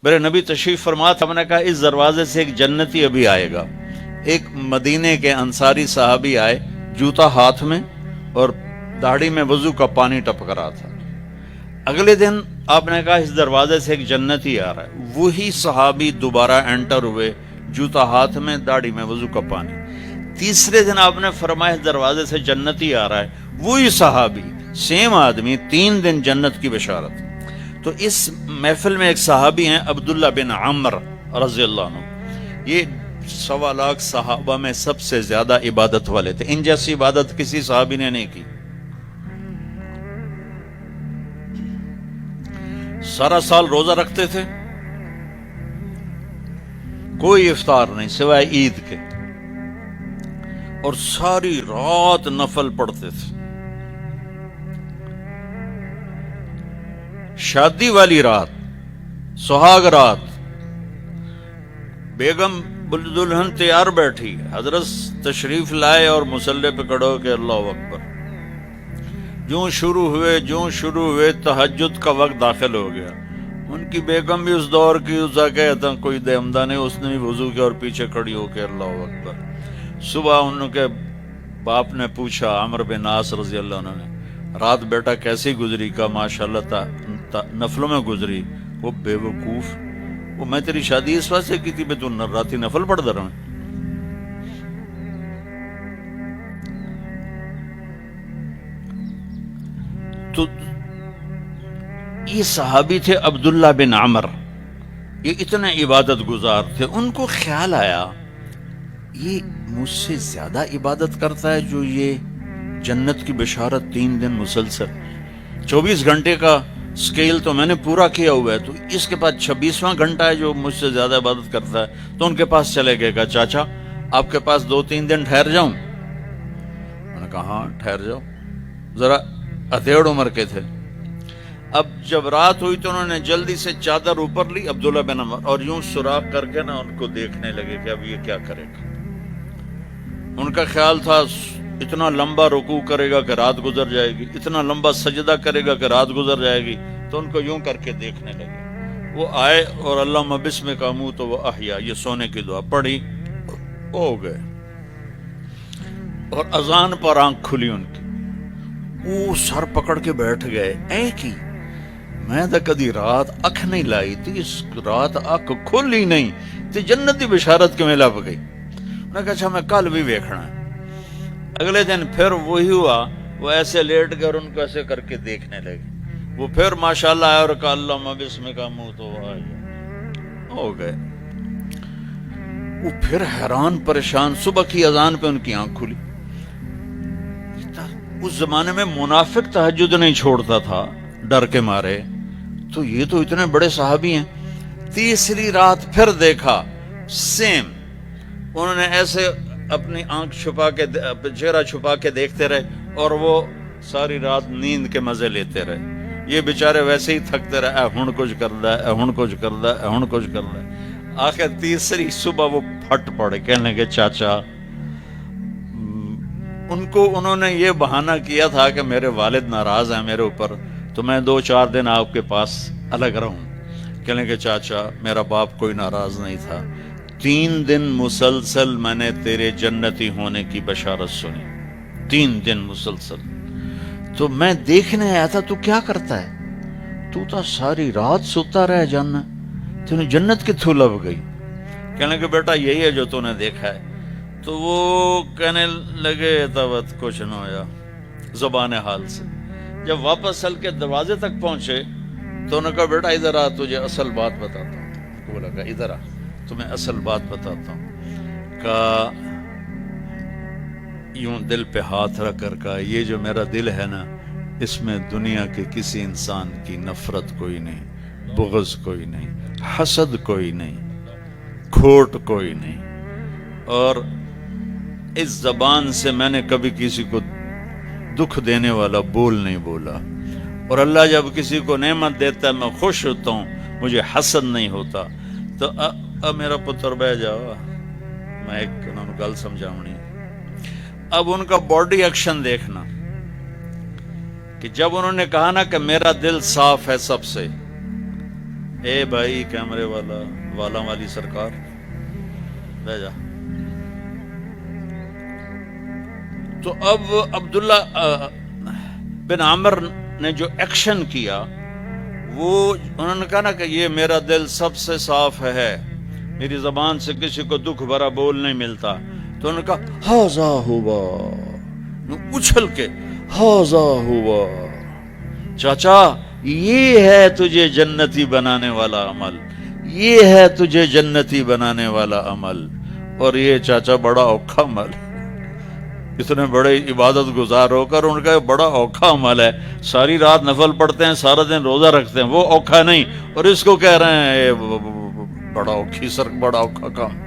میرے نبی تشریف فرما تھا، ہم نے کہا اس دروازے سے ایک جنتی ابھی آئے گا. ایک مدینے کے انصاری صحابی آئے، جوتا ہاتھ میں اور داڑھی میں وضو کا پانی ٹپک رہا تھا. اگلے دن آپ نے کہا اس دروازے سے ایک جنتی آ رہا ہے. وہی صحابی دوبارہ انٹر ہوئے، جوتا ہاتھ میں، داڑھی میں وضو کا پانی. تیسرے دن آپ نے فرمایا اس دروازے سے جنتی آ رہا ہے. وہی صحابی، سیم آدمی، 3 دن جنت کی بشارت. تو اس محفل میں ایک صحابی ہیں عبداللہ بن عمر رضی اللہ عنہ. یہ 1.25 لاکھ صحابہ میں سب سے زیادہ عبادت والے تھے. ان جیسی عبادت کسی صحابی نے نہیں کی. سارا سال روزہ رکھتے تھے، کوئی افطار نہیں سوائے عید کے، اور ساری رات نفل پڑھتے تھے. شادی والی رات، سہاگ رات، بیگم دلہن تیار بیٹھی، حضرت تشریف لائے اور مصلی پہ کھڑے ہو کے اللہ اکبر. جوں شروع ہوئے تہجد کا وقت داخل ہو گیا. ان کی بیگم بھی اس دور کی، اسا کہتا کوئی دہمدہ نہیں، اس نے بھی وضو کیا اور پیچھے کھڑی ہو کے اللہ اکبر. صبح ان کے باپ نے پوچھا، عمر بن عاص رضی اللہ عنہ نے، رات بیٹا کیسی گزری؟ کا ماشاءاللہ نفلوں میں گزری. وہ بے وقوف، وہ میں تیری شادی اس واسطے کی تھی، تو راتی نفل پڑھ در میں. تو یہ صحابی تھے عبداللہ بن عمر، یہ اتنے عبادت گزار تھے. ان کو خیال آیا یہ مجھ سے زیادہ عبادت کرتا ہے جو یہ جنت کی بشارت 3 دن مسلسل، 24 گھنٹے کا سکیل تو میں نے پورا کیا ہوا ہے، تو اس کے بعد 26واں گھنٹہ ہے جو مجھ سے زیادہ عبادت کرتا ہے. تو ان کے پاس چلے گئے، کہا چاچا آپ کے پاس 2-3 دن ٹھہر جاؤں؟ میں نے کہا ہاں ٹھہر جاؤ. ذرا اتھیڑ عمر کے تھے. اب جب رات ہوئی تو انہوں نے جلدی سے چادر اوپر لی عبداللہ بن عمر، اور یوں سوراخ کر کے نا ان کو دیکھنے لگے کہ اب یہ کیا کرے گا. ان کا خیال تھا اتنا لمبا رکوع کرے گا کہ رات گزر جائے گی، اتنا لمبا سجدہ کرے گا کہ رات گزر جائے گی. تو ان کو یوں کر کے دیکھنے لگے. وہ آئے اور اللہم بسمک اموت و احیا، یہ سونے کی دعا پڑھی، ہو گئے. اور اذان پر آنکھ کھلی ان کی، وہ سر پکڑ کے بیٹھ گئے. اے کی میں تو کدی رات اکھ نہیں لائی تھی، اس رات اکھ کھل ہی نہیں تے جنتی بشارت کے میں لپ گئی. میں کہا اچھا میں کل بھی ویکھنا ہے. اگلے دن پھر وہی ہوا، وہ ایسے لیٹ گئے اور ان کو ایسے کر کے دیکھنے لگے. وہ پھر ماشاءاللہ آیا اور کہا اللہم بسمک اموت و احیا، ہو گئے. وہ پھر حیران پریشان، صبح کی اذان پہ ان کی آنکھ کھلی. اس زمانے میں منافق تہجد نہیں چھوڑتا تھا ڈر کے مارے، تو یہ تو اتنے بڑے صحابی ہیں. تیسری رات پھر دیکھا سیم، انہوں نے ایسے اپنی آنکھ چھپا کے، چہرہ چھپا کے دیکھتے رہے، اور وہ ساری رات نیند کے مزے لیتے رہے. یہ بیچارے ویسے ہی تھکتے رہے، ہن کچھ کردا ہے، ہن کچھ کردا ہے، ہن کچھ کردا ہے. آخر تیسری صبح وہ پھٹ پڑے، کہنے لگے چاچا، ان کو انہوں نے یہ بہانہ کیا تھا کہ میرے والد ناراض ہیں میرے اوپر، تو میں 2-4 دن آپ کے پاس الگ رہوں. کہنے لگے چاچا میرا باپ کوئی ناراض نہیں تھا، 3 دن مسلسل میں نے تیرے جنتی ہونے کی بشارت سنی، 3 دن مسلسل. تو میں دیکھنے آیا تھا تو کیا کرتا ہے، تو ساری رات سوتا رہ جانا، تو جنت کتھوں لب گئی. کہنے لگے بیٹا یہی ہے جو تو نے دیکھا ہے. تو وہ کہنے لگے تبت کچھ نہ ہویا زبان حال سے. جب واپس چل کے دروازے تک پہنچے تو انہوں نے کہا بیٹا ادھر آ، تجھے اصل بات بتاتا ہوں. کو بولا کہ ادھر آ تمہیں اصل بات بتاتا ہوں. کہ یوں دل پہ ہاتھ رکھ کر کہا یہ جو میرا دل ہے نا، اس میں دنیا کے کسی انسان کی نفرت کوئی نہیں، بغض کوئی نہیں، حسد کوئی نہیں، کھوٹ کوئی نہیں. اور اس زبان سے میں نے کبھی کسی کو دکھ دینے والا بول نہیں بولا. اور اللہ جب کسی کو نعمت دیتا ہے میں خوش ہوتا ہوں، مجھے حسد نہیں ہوتا. تو اب میرا پتر بہ جاؤ، میں ایک انہوں نے گل سمجھاؤنی. اب ان کا باڈی ایکشن دیکھنا کہ جب انہوں نے کہا نا کہ میرا دل صاف ہے سب سے، اے بھائی کیمرے والا والی سرکار بہ جا. تو اب عبداللہ بن عامر نے جو ایکشن کیا وہ انہوں نے کہا نا کہ یہ میرا دل سب سے صاف ہے، میری زبان سے کسی کو دکھ بھرا بول نہیں ملتا. تو انہوں نے کہا ہاذا ہوا، اچھل کے ہاذا ہوا، چاچا یہ ہے تجھے جنتی بنانے والا عمل، یہ ہے تجھے جنتی بنانے والا عمل. اور یہ چاچا بڑا اوکھا عمل، اتنے بڑے عبادت گزار ہو کر ان کا بڑا اوکھا عمل ہے. ساری رات نفل پڑھتے ہیں، سارا دن روزہ رکھتے ہیں، وہ اوکھا نہیں، اور اس کو کہہ رہے ہیں بڑا اوکھا کام.